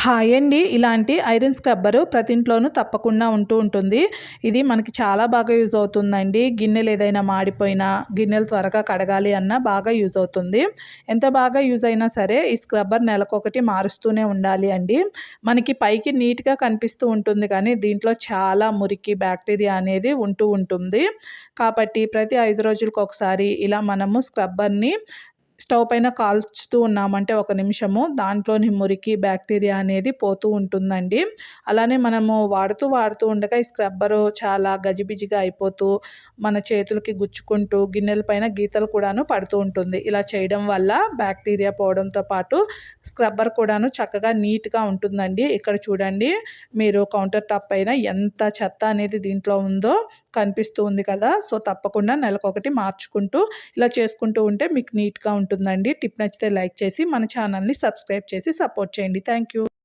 Hi అండి. ఇలాంటి iron scrubber ప్రతి ఇంట్లోనూ తప్పకుండా ఉంటుంది. ఇది మనకి చాలా బాగా యూజ్ అవుతుందండి. గిన్నెలు ఏదైనా మాడిపోయినా, గిన్నెలు త్వరగా కడగాలి అన్నా బాగా యూజ్ అవుతుంది. ఎంత బాగా యూజ్ అయినా సరే ఈ స్క్రబ్బర్ నెలకొకటి మారుస్తూనే ఉండాలి అండి. మనకి పైకి నీట్‌గా కనిపిస్తూ ఉంటుంది కానీ దీంట్లో చాలా మురికి, బ్యాక్టీరియా అనేది ఉంటుంది. కాబట్టి ప్రతి 5 రోజులకొకసారి ఇలా మనము స్క్రబ్బర్‌ని స్టవ్ పైన కాల్చుతూ ఉన్నామంటే ఒక నిమిషము దాంట్లోని మురికి, బ్యాక్టీరియా అనేది పోతూ ఉంటుందండి. అలానే మనము వాడుతూ ఉండగా ఈ స్క్రబ్బరు చాలా గజిబిజిగా అయిపోతూ, మన చేతులకి గుచ్చుకుంటూ, గిన్నెల పైన గీతలు కూడాను పడుతూ ఉంటుంది. ఇలా చేయడం వల్ల బ్యాక్టీరియా పోవడంతో పాటు స్క్రబ్బర్ కూడాను చక్కగా నీట్‌గా ఉంటుందండి. ఇక్కడ చూడండి, మీరు కౌంటర్ టాప్ పైన ఎంత చెత్త అనేది దీంట్లో ఉందో కనిపిస్తూ ఉంది కదా! సో, తప్పకుండా నెలకొకటి మార్చుకుంటూ ఇలా చేసుకుంటూ ఉంటే మీకు నీట్‌గా ఉంటుందండి. టిప్ నచ్చితే లైక్ చేసి మన ఛానల్‌ని సబ్స్క్రైబ్ చేసి సపోర్ట్ చేయండి. Thank you.